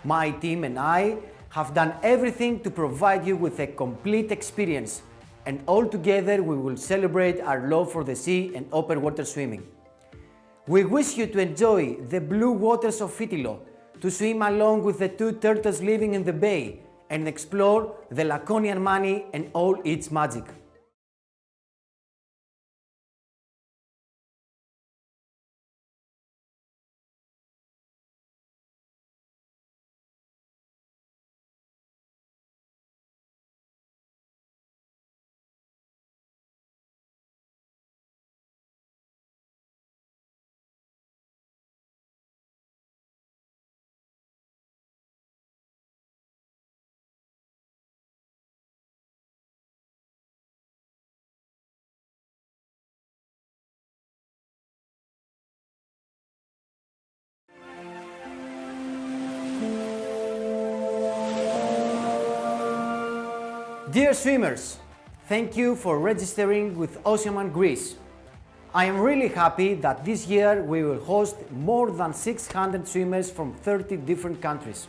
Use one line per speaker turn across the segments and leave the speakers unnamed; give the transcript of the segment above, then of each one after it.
My team and I have done everything to provide you with a complete experience, and all together we will celebrate our love for the sea and open water swimming. We wish you to enjoy the blue waters of Fitilo, to swim along with the two turtles living in the bay, and explore the Laconian money and all its magic. Dear swimmers, thank you for registering with Oceanman Greece. I am really happy that this year we will host more than 600 swimmers from 30 different countries.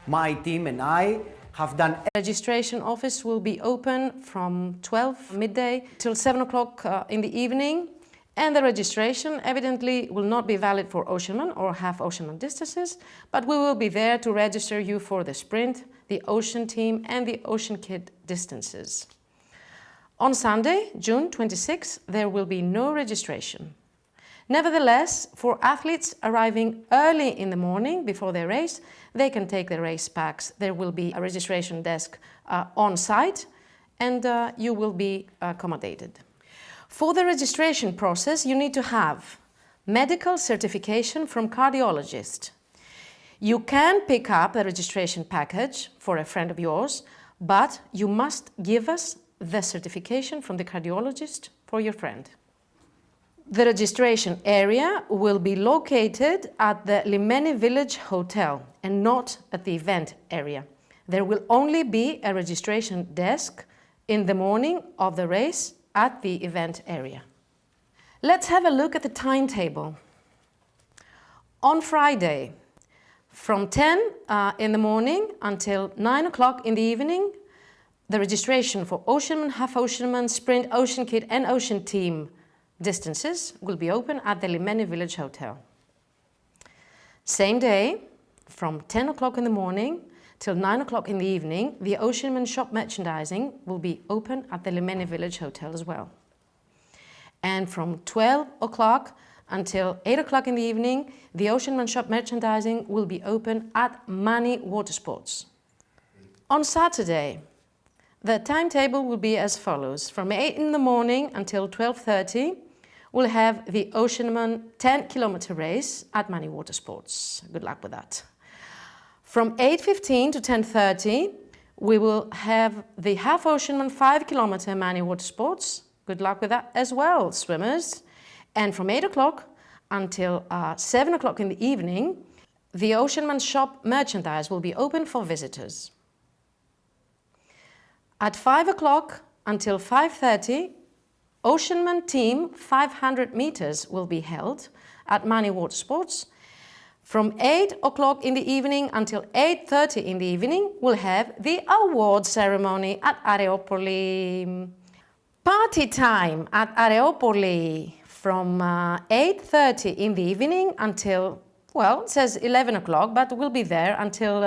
My team and I have done...
Registration office will be open from 12 midday till 7 o'clock in the evening, and the registration evidently will not be valid for Oceanman or half Oceanman distances, but we will be there to register you for the sprint, the Ocean Team and the Ocean Kid distances. On Sunday, June 26, there will be no registration. Nevertheless, for athletes arriving early in the morning before their race, they can take their race packs. There will be a registration desk on site, and you will be accommodated. For the registration process, you need to have medical certification from cardiologist. You can pick up the registration package for a friend of yours, but you must give us the certification from the cardiologist for your friend. The registration area will be located at the Limeni Village Hotel and not at the event area. There will only be a registration desk in the morning of the race at the event area. Let's have a look at the timetable. On Friday, from 10 in the morning until 9 o'clock in the evening, the registration for Oceanman, Half Oceanman, Sprint, Ocean Kid and Ocean Team distances will be open at the Limeni Village Hotel. Same day, from 10 o'clock in the morning till 9 o'clock in the evening, the Oceanman shop merchandising will be open at the Limeni Village Hotel as well. And from 12 o'clock until 8 o'clock in the evening, the Oceanman shop merchandising will be open at Mani Watersports. On Saturday, the timetable will be as follows. From 8 in the morning until 12:30, we'll have the Oceanman 10-kilometer race at Mani Watersports. Good luck with that. From 8:15 to 10:30, we will have the Half Oceanman 5-kilometer Mani Watersports. Good luck with that as well, swimmers. And from 8 o'clock until 7 o'clock in the evening, the Oceanman shop merchandise will be open for visitors. At 5 o'clock until 5:30, Oceanman Team 500 meters will be held at Mani Watersports. From 8 o'clock in the evening until 8:30 in the evening, we'll have the award ceremony at Areopoli. Party time at Areopoli from 8:30 in the evening until, well, it says 11 o'clock, but we'll be there until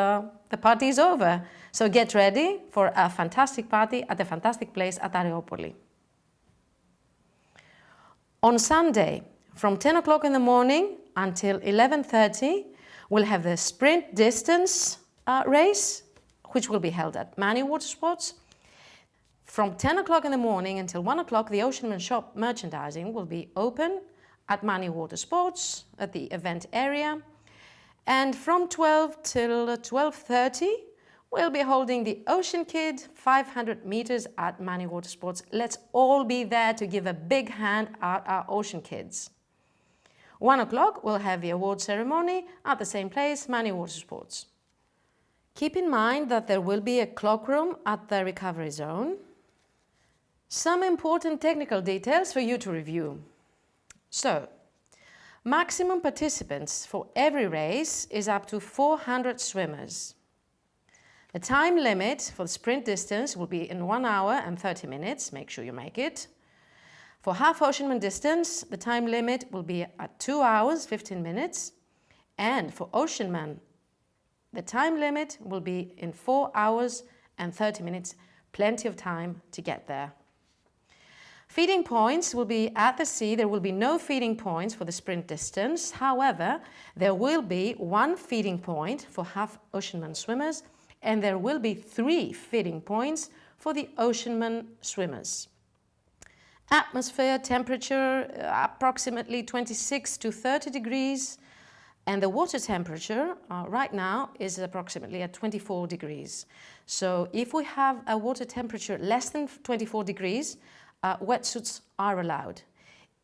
the party is over. So get ready for a fantastic party at a fantastic place at Areopoli. On Sunday, from 10 o'clock in the morning until 11:30, we'll have the sprint distance race, which will be held at Mani Watersports. From 10 o'clock in the morning until 1 o'clock, the Oceanman shop merchandising will be open at Mani Watersports at the event area. And from 12 till 12:30, we'll be holding the Ocean Kid 500 meters at Mani Watersports. Let's all be there to give a big hand at our Ocean Kids. 1 o'clock, we'll have the award ceremony at the same place, Mani Watersports. Keep in mind that there will be a cloak room at the recovery zone. Some important technical details for you to review. So, Maximum participants for every race is up to 400 swimmers. The time limit for the sprint distance will be in 1 hour and 30 minutes. Make sure you make it. For half Oceanman distance, the time limit will be at 2 hours, 15 minutes. And for Oceanman, the time limit will be in 4 hours and 30 minutes. Plenty of time to get there. Feeding points will be at the sea. There will be no feeding points for the sprint distance. However, there will be 1 feeding point for half Oceanman swimmers, and there will be 3 feeding points for the Oceanman swimmers. Atmosphere temperature approximately 26 to 30 degrees, and the water temperature right now is approximately at 24 degrees. So if we have a water temperature less than 24 degrees, wetsuits are allowed.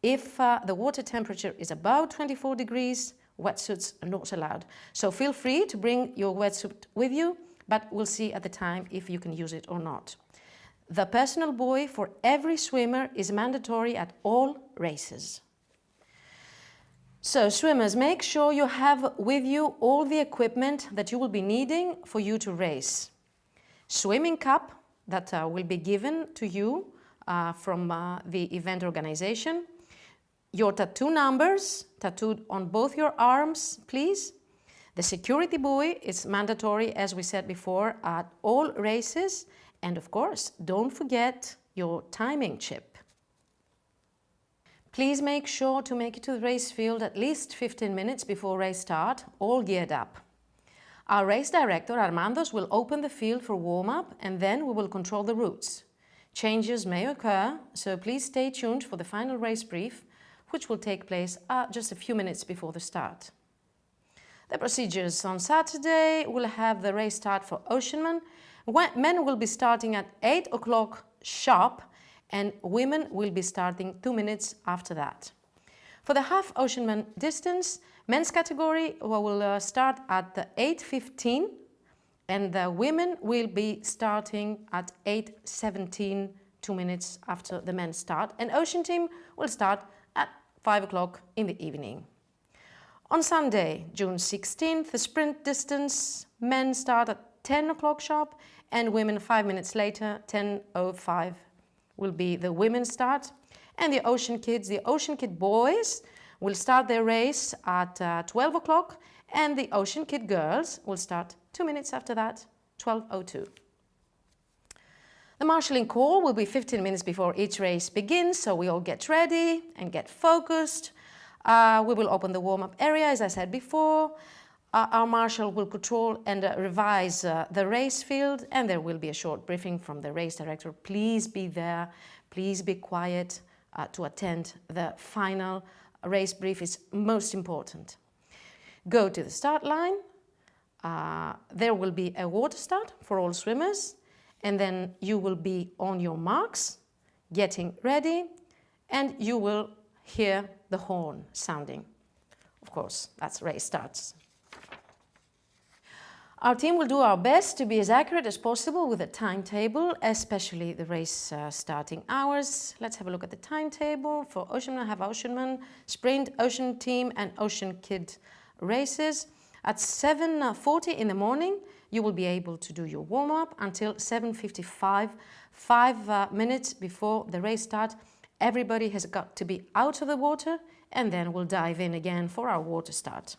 If the water temperature is above 24 degrees, wetsuits are not allowed. So feel free to bring your wetsuit with you, but we'll see at the time if you can use it or not. The personal buoy for every swimmer is mandatory at all races. So swimmers, make sure you have with you all the equipment that you will be needing for you to race. Swimming cap that will be given to you from the event organization. Your tattoo numbers tattooed on both your arms, please. The security buoy is mandatory, as we said before, at all races. And of course, don't forget your timing chip. Please make sure to make it to the race field at least 15 minutes before race start, all geared up. Our race director, Armandos, will open the field for warm-up, and then we will control the routes. Changes may occur, so please stay tuned for the final race brief, which will take place just a few minutes before the start. The procedures on Saturday will have the race start for Oceanman. Men will be starting at 8 o'clock sharp, and women will be starting 2 minutes after that. For the half Oceanman distance, men's category will start at 8:15, and the women will be starting at 8:17, 2 minutes after the men start, and Ocean team will start at 5 o'clock in the evening. On Sunday, June 16th, the sprint distance, men start at 10 o'clock sharp, and women 5 minutes later, 10:05 will be the women's start. And the Ocean Kid boys will start their race at 12 o'clock, and the Ocean Kid girls will start 2 minutes after that, 12:02. The marshalling call will be 15 minutes before each race begins, so we all get ready and get focused. We will open the warm-up area, as I said before. Our marshal will control and revise the race field, and there will be a short briefing from the race director. Please be there, please be quiet to attend the final race brief. Is most important. Go to the start line. There will be a water start for all swimmers, and then you will be on your marks, getting ready, and you will hear the horn sounding. Of course, that's race starts. Our team will do our best to be as accurate as possible with the timetable, especially the race starting hours. Let's have a look at the timetable for Oceanman, Half Oceanman, Sprint, Ocean Team and Ocean Kid races. At 7:40 in the morning, you will be able to do your warm-up until 7:55, 5 minutes before the race start. Everybody has got to be out of the water, and then we'll dive in again for our water start.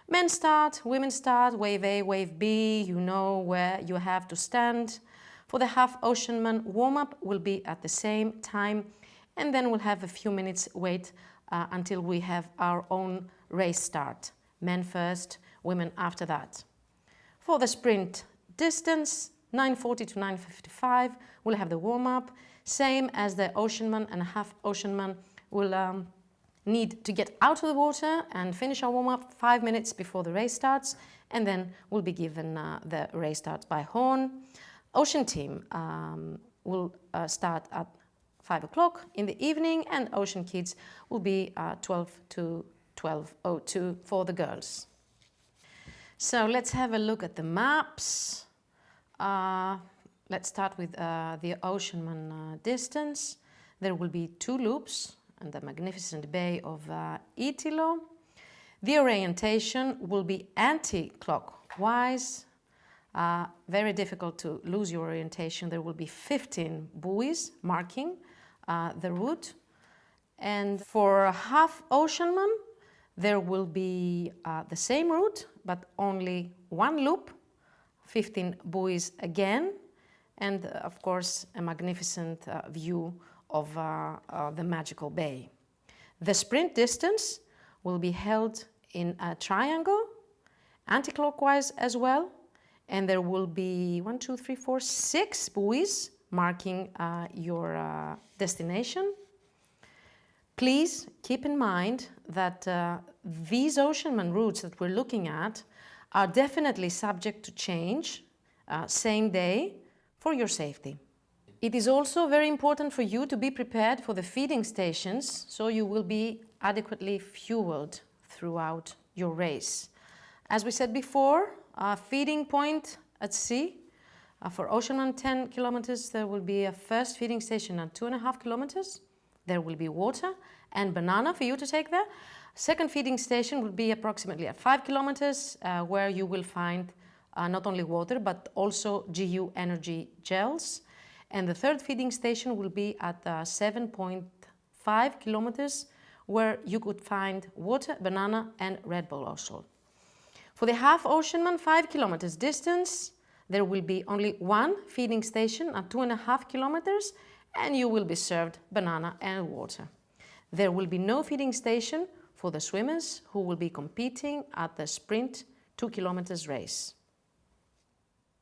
Men start, women start, wave A, wave B, you know where you have to stand. For the Half Oceanman warm-up will be at the same time, and then we'll have a few minutes wait until we have our own race start. Men first, women after that. For the sprint distance, 9:40 to 9:55, we'll have the warm-up, same as the Oceanman and Half Oceanman will need to get out of the water and finish our warm-up 5 minutes before the race starts, and then we'll be given the race start by horn. Ocean Team will start at 5 o'clock in the evening, and Ocean Kids will be 12 to 12:02 for the girls. So let's have a look at the maps. Let's start with the Oceanman distance. There will be 2 loops and the magnificent bay of Itilo. The orientation will be anti-clockwise. Very difficult to lose your orientation. There will be 15 buoys marking the route. And for half Oceanman, there will be the same route, but only one loop, 15 buoys again, and of course a magnificent view of the magical bay. The sprint distance will be held in a triangle, anti-clockwise as well, and there will be 6 buoys marking your destination. Please keep in mind that these Oceanman routes that we're looking at are definitely subject to change same day for your safety. It is also very important for you to be prepared for the feeding stations, so you will be adequately fueled throughout your race. As we said before, feeding point at sea. For Oceanman 10 kilometers, there will be a first feeding station at 2.5 kilometers. There will be water and banana for you to take there. Second feeding station will be approximately at 5 kilometers, where you will find not only water, but also GU energy gels. And the third feeding station will be at 7.5 kilometers, where you could find water, banana, and Red Bull also. For the half Oceanman 5 kilometers distance, there will be only one feeding station at 2.5 kilometers, and you will be served banana and water. There will be no feeding station for the swimmers who will be competing at the sprint 2 kilometers race.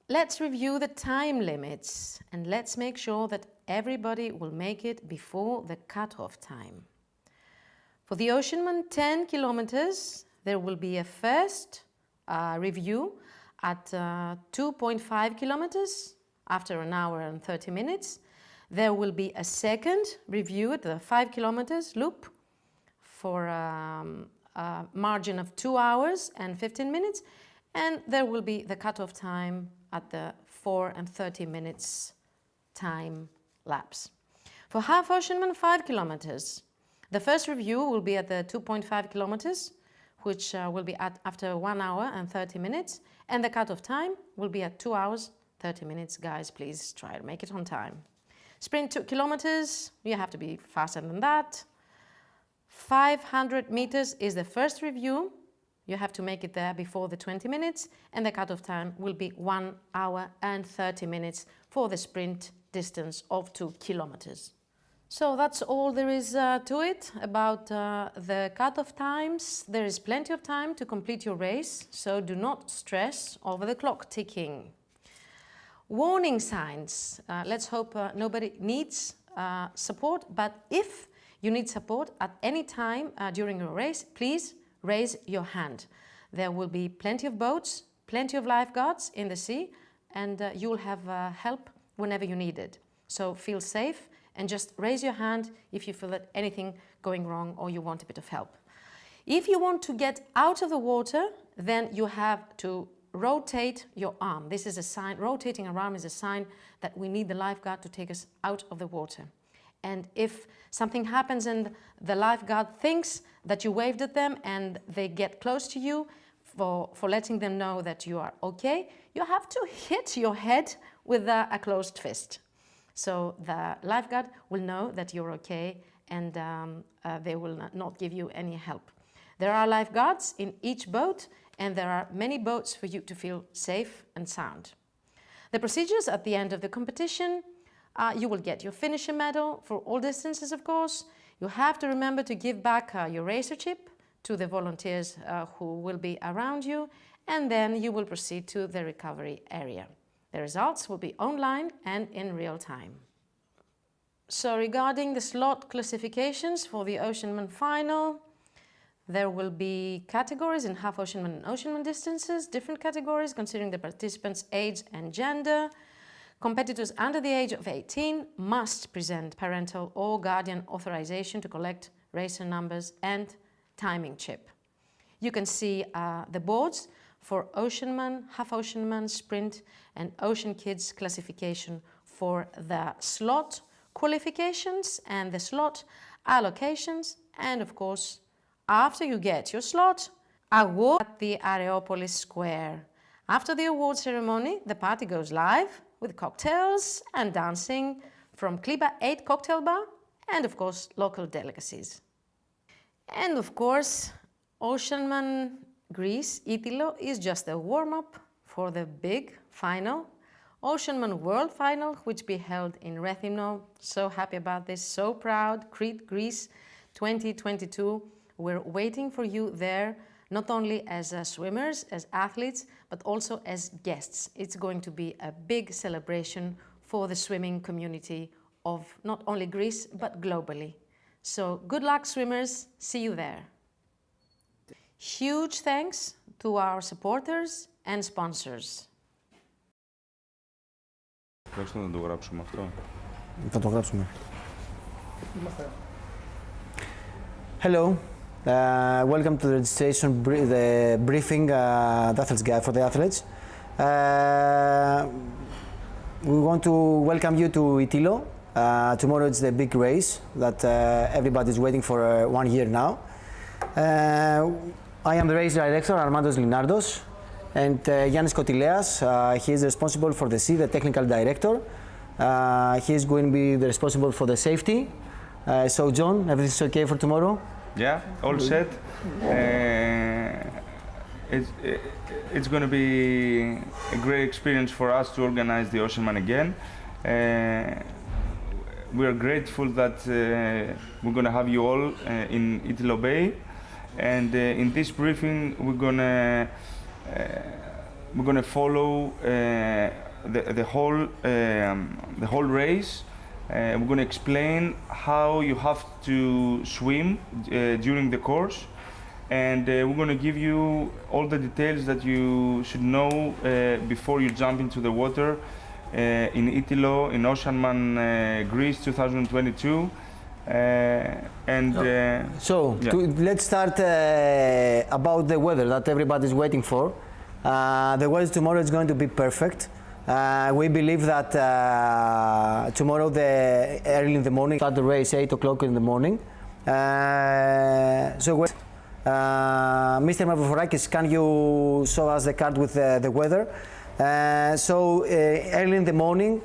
Let's review the time limits and let's make sure that everybody will make it before the cutoff time. For the Oceanman 10 kilometers, there will be a first review at 2.5 kilometers after an hour and 30 minutes. There will be a second review at the 5 kilometers loop for a margin of 2 hours and 15 minutes. And there will be the cutoff time at the 4 and 30 minutes time lapse. For half Oceanman 5 kilometers, the first review will be at the 2.5 kilometers, which will be after 1 hour and 30 minutes. And the cutoff time will be at 2 hours, 30 minutes. Guys, please try to make it on time. Sprint 2 kilometers, you have to be faster than that. 500 meters is the first review. You have to make it there before the 20 minutes, and the cutoff time will be 1 hour and 30 minutes for the sprint distance of 2 kilometers. So that's all there is to it about the cutoff times. There is plenty of time to complete your race, so do not stress over the clock ticking. Warning signs. Let's hope nobody needs support, but if you need support at any time during your race, please raise your hand. There will be plenty of boats, plenty of lifeguards in the sea, and you will have help whenever you need it. So feel safe and just raise your hand if you feel that anything going wrong or you want a bit of help. If you want to get out of the water, then you have to rotate your arm. This is a sign, rotating our arm is a sign that we need the lifeguard to take us out of the water. And if something happens and the lifeguard thinks that you waved at them and they get close to you for letting them know that you are okay, you have to hit your head with a closed fist. So the lifeguard will know that you're okay and they will not give you any help. There are lifeguards in each boat and there are many boats for you to feel safe and sound. The procedures at the end of the competition, you will get your finisher medal for all distances, of course. You have to remember to give back your racer chip to the volunteers who will be around you, and then you will proceed to the recovery area. The results will be online and in real time. So regarding the slot classifications for the Oceanman final, there will be categories in half Oceanman and Oceanman distances, different categories considering the participants' age and gender. Competitors under the age of 18 must present parental or guardian authorization to collect racer numbers and timing chip. You can see the boards for Oceanman, half Oceanman, sprint and Ocean Kids classification for the slot qualifications, and the slot allocations, and of course, after you get your slot, award at the Areopolis Square. After the award ceremony, the party goes live with cocktails and dancing from Kliba 8 Cocktail Bar and of course local delicacies. And of course, Oceanman Greece Itilo is just a warm-up for the big final, Oceanman World Final, which be held in Rethymno. So happy about this, so proud. Crete, Greece 2022. We're waiting for you there, not only as swimmers, as athletes, but also as guests. It's going to be a big celebration for the swimming community of not only Greece, but globally. So good luck, swimmers. See you there. Huge thanks to our supporters and sponsors.
Τουλάχιστον να το γράψουμε αυτό.
Θα το γράψουμε. Hello. Welcome to the registration the briefing, the athletes guide for the athletes. We want to welcome you to Itilo. Tomorrow it's the big race that everybody is waiting for 1 year now. I am the race director, Armandos Linardos, and Yannis Kotileas. He is responsible for the sea, the technical director. He is going to be the responsible for the safety. So John, everything's okay for tomorrow?
Yeah, all set. It's going to be a great experience for us to organize the Oceanman again. We are grateful that we're going to have you all in Itilo Bay, and in this briefing we're going to follow the whole race. We're going to explain how you have to swim during the course, and we're going to give you all the details that you should know before you jump into the water in Itilo, in Oceanman, Greece 2022.
Let's start about the weather that everybody is waiting for. The weather tomorrow is going to be perfect. We believe that tomorrow, early in the morning, start the race 8 o'clock in the morning. Mr. Mavroforakis, can you show us the card with the weather? Early in the morning,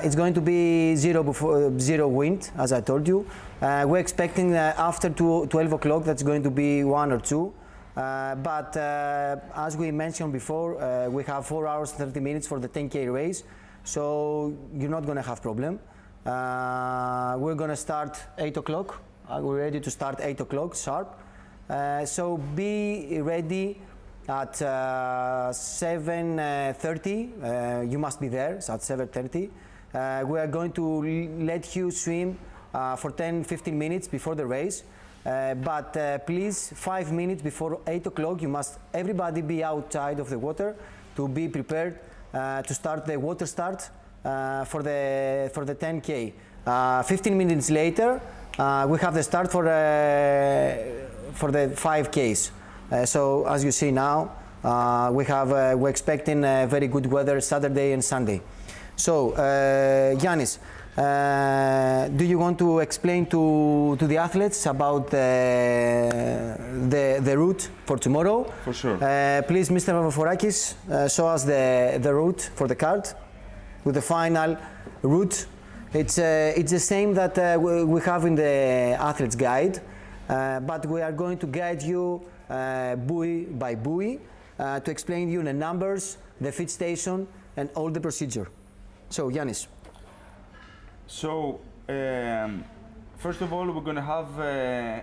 it's going to be zero wind, as I told you. We're expecting after 12 o'clock that's going to be 1 or 2. But as we mentioned before, we have 4 hours 30 minutes for the 10K race, so you're not going to have problem. We're going to start 8 o'clock. We're ready to start 8 o'clock sharp. So be ready at 7:30. You must be there, so at 7:30. We are going to let you swim for 10-15 minutes before the race. But please, 5 minutes before 8 o'clock, you must everybody be outside of the water to be prepared to start the water start for the 10K. 15 minutes later, we have the start for the 5Ks. So as you see now, we're expecting very good weather Saturday and Sunday. So Yannis, do you want to explain to the athletes about the route for tomorrow?
For sure.
Please, Mr. Mavroforakis, show us the route for the card with the final route. It's the same that we have in the athlete's guide, but we are going to guide you buoy by buoy to explain you the numbers, the feed station, and all the procedure. So, Yannis.
So, first of all, we're going to have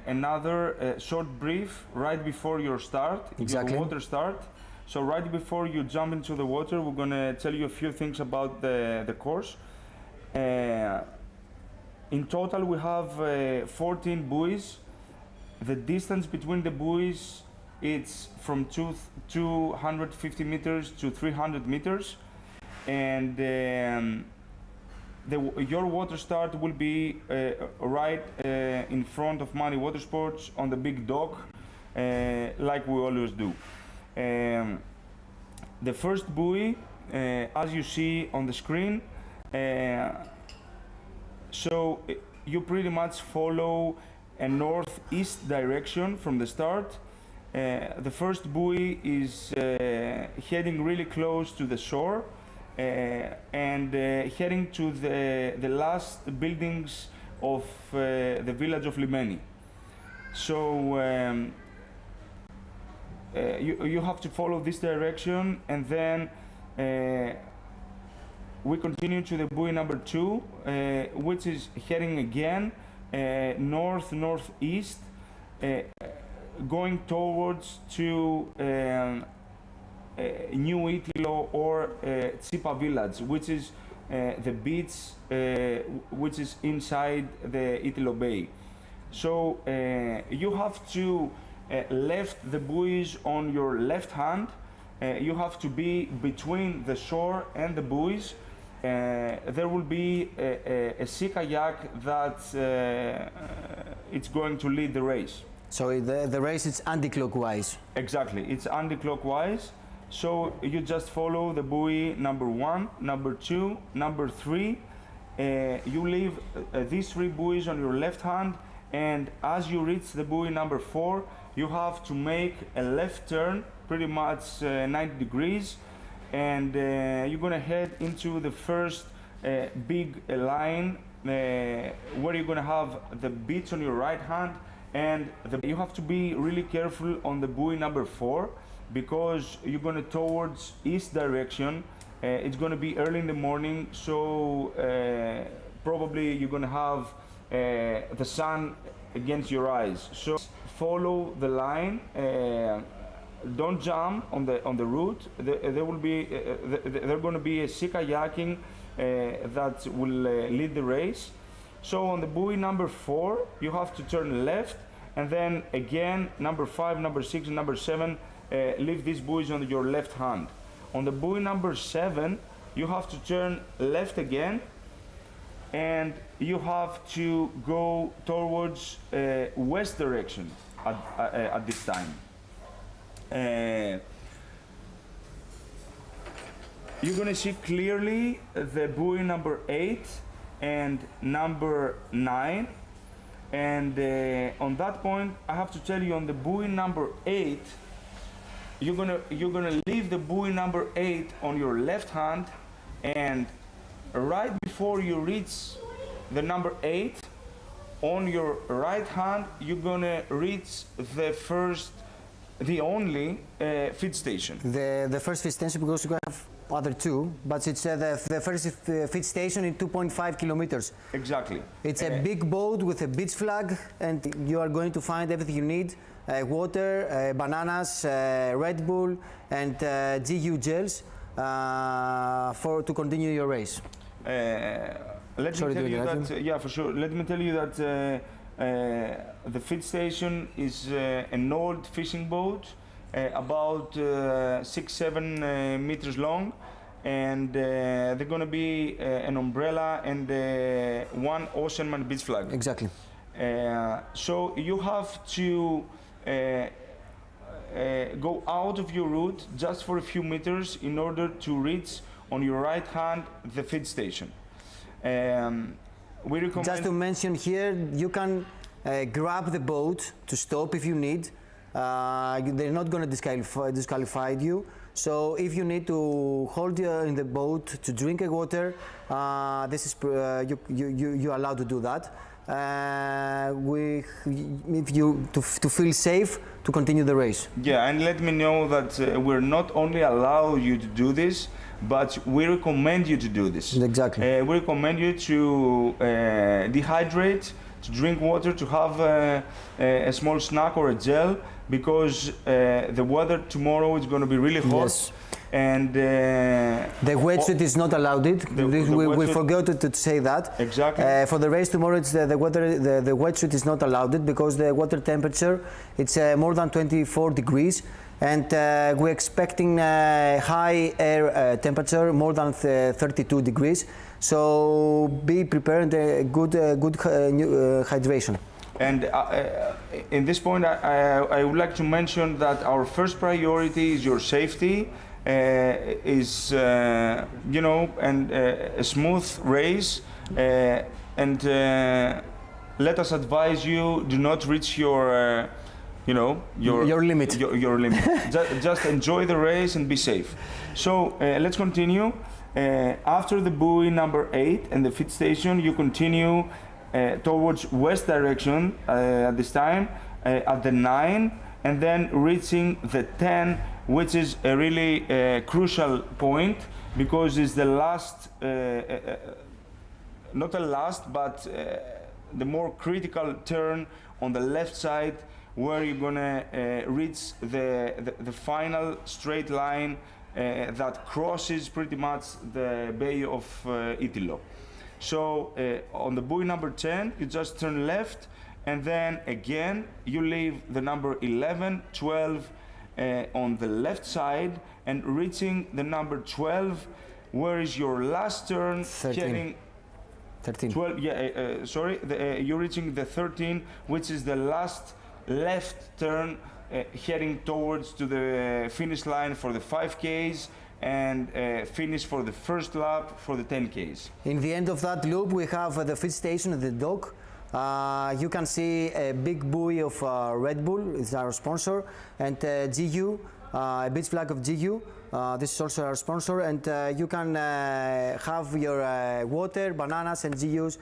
another short brief right before your start,
exactly.
Your water start. So right before you jump into the water, we're going to tell you a few things about the course. In total, we have 14 buoys. The distance between the buoys, it's from 250 meters to 300 meters. And your water start will be right in front of Money Water Sports on the big dock, like we always do. The first buoy, as you see on the screen, so you pretty much follow a northeast direction from the start. The first buoy is heading really close to the shore and heading to the last buildings of the village of Limeni. So you have to follow this direction, and then we continue to the buoy number 2, which is heading again northeast, going towards to New Itilo or Tsipa village, which is the beach which is inside the Itilo Bay. So you have to left the buoys on your left hand. You have to be between the shore and the buoys. There will be a sea kayak that it's going to lead the race.
So the race is anti-clockwise.
Exactly, it's anti-clockwise. So you just follow the buoy number 1, number 2, number 3. You leave these 3 buoys on your left hand, and as you reach the buoy number 4, you have to make a left turn, pretty much 90 degrees, and you're gonna head into the first big line where you're gonna have the beach on your right hand, and you have to be really careful on the buoy number 4 because you're gonna towards east direction. It's gonna be early in the morning, so probably you're gonna have the sun against your eyes. So follow the line. Don't jump on the route. There will be there's going to be a sea kayaking that will lead the race. So on the buoy number 4, you have to turn left, and then again number 5, number 6, and number 7 leave these buoys on your left hand. On the buoy number 7, you have to turn left again, and you have to go towards west direction at this time. You're gonna see clearly the buoy number 8 and number 9, and on that point I have to tell you, on the buoy number 8, you're gonna leave the buoy number 8 on your left hand, and right before you reach the number 8, on your right hand you're gonna reach the only feed station.
The first feed station, because we have other 2, but it's the first feed station in 2.5 kilometers.
Exactly.
It's a big boat with a beach flag, and you are going to find everything you need: water, bananas, Red Bull, and GU gels to continue your race.
Let me tell you that, yeah, for sure. Let me tell you that the feed station is an old fishing boat, about 6-7 meters long, and they're going to be an umbrella and one Oceanman beach flag.
Exactly.
So you have to go out of your route just for a few meters in order to reach on your right hand the feed station. We recommend.
Just to mention here, you can grab the boat to stop if you need. They're not going to disqualify you. So if you need to hold in the boat to drink a water, this is you're allowed to do that. If you to feel safe to continue the race.
Yeah, and let me know that we're not only allow you to do this, but we recommend you to do this.
Exactly.
We recommend you to dehydrate, to drink water, to have a small snack or a gel, because the weather tomorrow is going to be really hot.
Yes.
And
the wetsuit is not allowed. We forgot to say that.
Exactly.
For the race tomorrow, it's the wetsuit is not allowed because the water temperature it's more than 24 degrees, and we're expecting high air temperature more than 32 degrees. So be prepared and good hydration.
And in this point, I would like to mention that our first priority is your safety. Is and a smooth race, and let us advise you, do not reach your,
Your limit.
Your limit. Just enjoy the race and be safe. So let's continue. After the buoy number 8 and the feed station, you continue towards west direction at this time, at the 9, and then reaching the 10, which is a really crucial point, because it's the last, not the last, but the more critical turn on the left side, where you're gonna reach the final straight line that crosses pretty much the Bay of Itilo. So on the buoy number 10, you just turn left, and then again you leave the number 11, 12 on the left side, and reaching the number 12, where is your last turn,
13.
12, you're reaching the 13, which is the last left turn, heading towards to the finish line for the 5Ks, and finish for the first lap for the 10Ks.
In the end of that loop, we have the feed station at the dock. You can see a big buoy of Red Bull, is our sponsor, and GU, a beach flag of GU. This is also our sponsor, and you can have your water, bananas, and GUs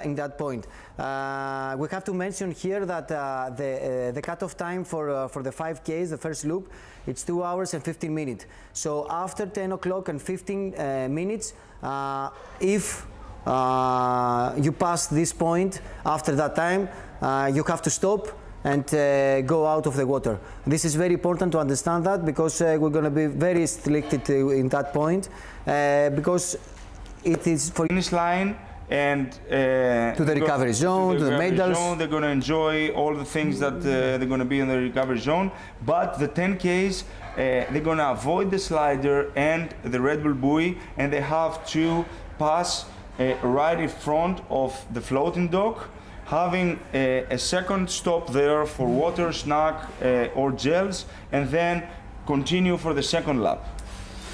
in that point. We have to mention here that the cutoff time for the 5Ks, the first loop, it's 2 hours and 15 minutes. So after 10 o'clock and 15 minutes, if you pass this point after that time, you have to stop and go out of the water. This is very important to understand that, because we're going to be very strict in that point, because it is for
finish line and
to the recovery zone, to the medals.
They're going to enjoy all the things that they're going to be in the recovery zone. But the 10Ks, they're going to avoid the slider and the Red Bull buoy, and they have to pass right in front of the floating dock, having a second stop there for water, snack, or gels, and then continue for the second lap.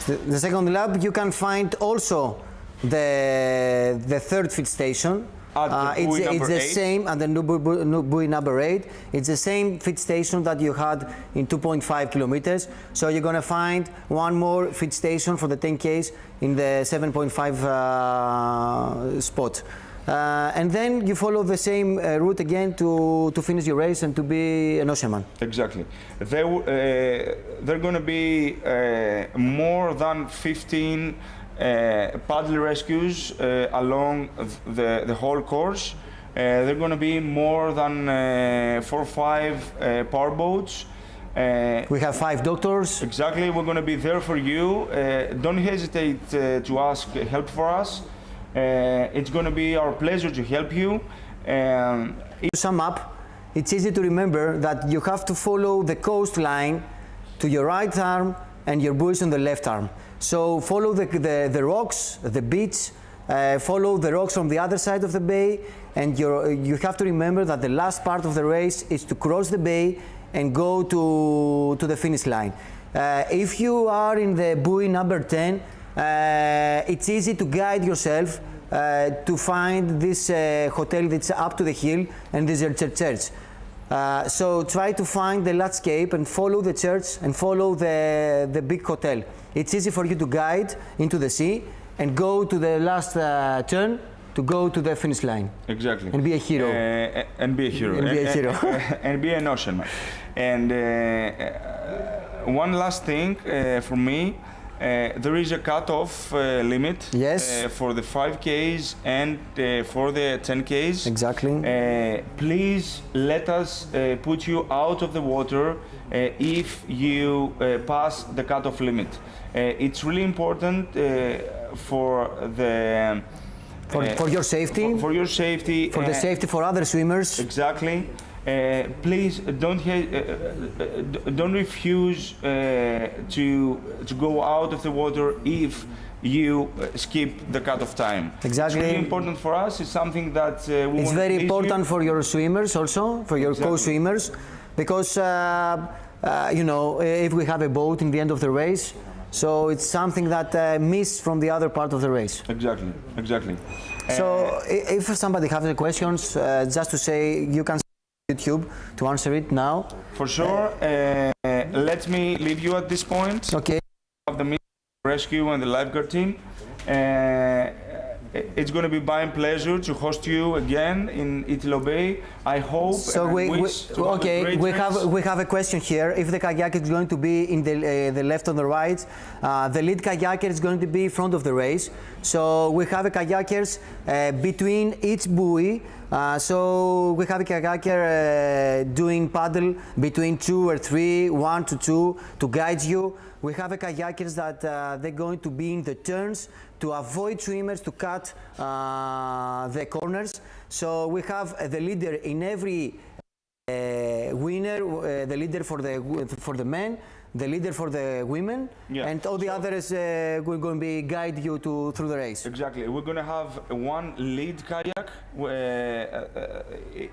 The second lap, you can find also the third feed station. It's the same at the buoy number 8. It's the same feed station that you had in 2.5 kilometers. So you're going to find one more feed station for the 10Ks in the 7.5 spot. And then you follow the same route again to finish your race and to be an Oceanman.
Exactly. There are going to be more than 15 paddle rescues along the whole course. There are going to be more than 4 or 5 power boats.
We have 5 doctors.
Exactly. We're going to be there for you. Don't hesitate to ask help for us. It's going to be our pleasure to help you.
To sum up, it's easy to remember that you have to follow the coastline to your right arm and your buoys on the left arm. So follow the rocks, the beach, follow the rocks from the other side of the bay, and you have to remember that the last part of the race is to cross the bay and go to the finish line. If you are in the buoy number 10, it's easy to guide yourself to find this hotel that's up to the hill, and this is a church. So try to find the landscape and follow the church and follow the big hotel. It's easy for you to guide into the sea and go to the last turn to go to the finish line.
Exactly.
And be a hero.
And be a hero.
And be a hero.
And be an Oceanman. And one last thing for me. There is a cutoff limit.
Yes.
For the 5Ks and for the 10Ks.
Exactly.
Please let us put you out of the water if you pass the cutoff limit. It's really important for the
for your safety.
For your safety.
For the safety for other swimmers.
Exactly. Please don't refuse to go out of the water if you skip the cutoff time.
Exactly.
It's really important for us. It's something that
it's very important for your swimmers also, for your co-swimmers, because you know, if we have a boat in the end of the race, so it's something that miss from the other part of the race.
Exactly. Exactly.
So if somebody has any questions, just to say, you can YouTube to answer it now.
For sure. Let me leave you at this point.
Okay.
Of the rescue and the lifeguard team. It's going to be my pleasure to host you again in Italo Bay. I hope.
So we have a question here. If the kayak is going to be in the left or the right, the lead kayaker is going to be in front of the race. So we have a kayakers between each buoy. So we have a kayaker doing paddle between 2 or 3, 1 to 2 to guide you. We have a kayakers that they're going to be in the turns to avoid swimmers to cut the corners. So we have the leader in every winner, the leader for the men, the leader for the women, and all the others we're going to be guide you through the race.
Exactly. We're going to have one lead kayak,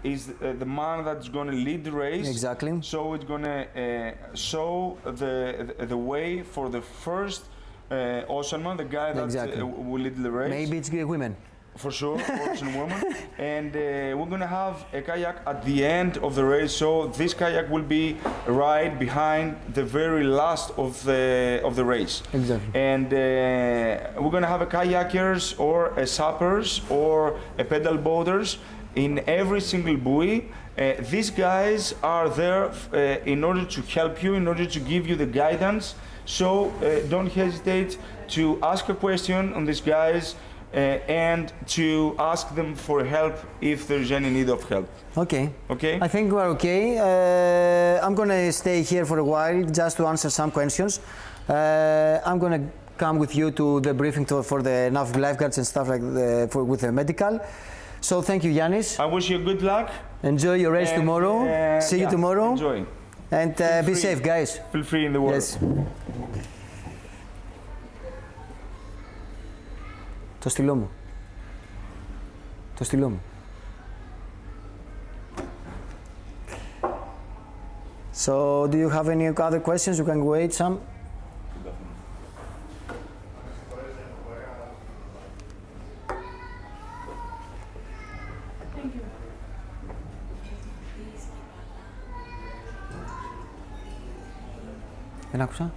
is the man that's going to lead the race.
Exactly.
So it's going to show the way for the first Oceanman, the guy that will lead the race.
Maybe it's women.
For sure, Ocean woman. And we're going to have a kayak at the end of the race. So this kayak will be right behind the very last of the race.
Exactly.
And we're going to have a kayakers or a sappers or a pedal boaters in every single buoy. These guys are there in order to help you, in order to give you the guidance. So don't hesitate to ask a question on these guys and to ask them for help if there's any need of help.
Okay.
Okay?
I think we're okay. I'm going to stay here for a while just to answer some questions. I'm going to come with you to the briefing for the lifeguards and stuff like with the medical. So thank you, Yannis.
I wish you good luck.
Enjoy your race tomorrow. See you tomorrow.
Enjoy.
And be safe, guys.
Feel free in the world.
Yes. Το στυλό μου. Το στυλό μου. So, do you have any other questions? You can wait some.
Thank you.
Δεν άκουσα.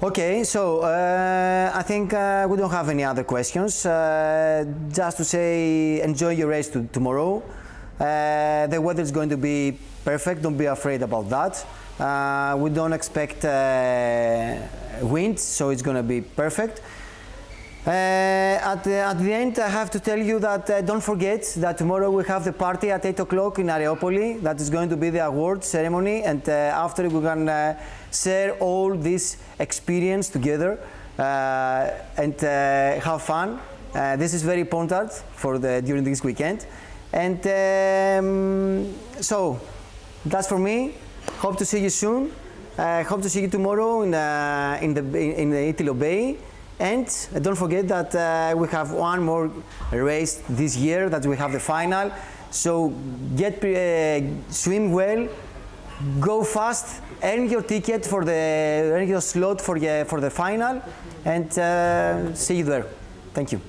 Okay, so I think we don't have any other questions. Just to say, enjoy your race tomorrow. The weather is going to be perfect, don't be afraid about that. We don't expect wind, so it's going to be perfect. At the end, I have to tell you that don't forget that tomorrow we have the party at 8 o'clock in Areopoli. That is going to be the award ceremony, and after we can share all this experience together and have fun. This is very important for during this weekend. And so that's for me. Hope to see you soon. Hope to see you tomorrow in the Italo Bay. And don't forget that we have one more race this year, that we have the final. So swim well, go fast, earn your ticket earn your slot for the final, and see you there. Thank you.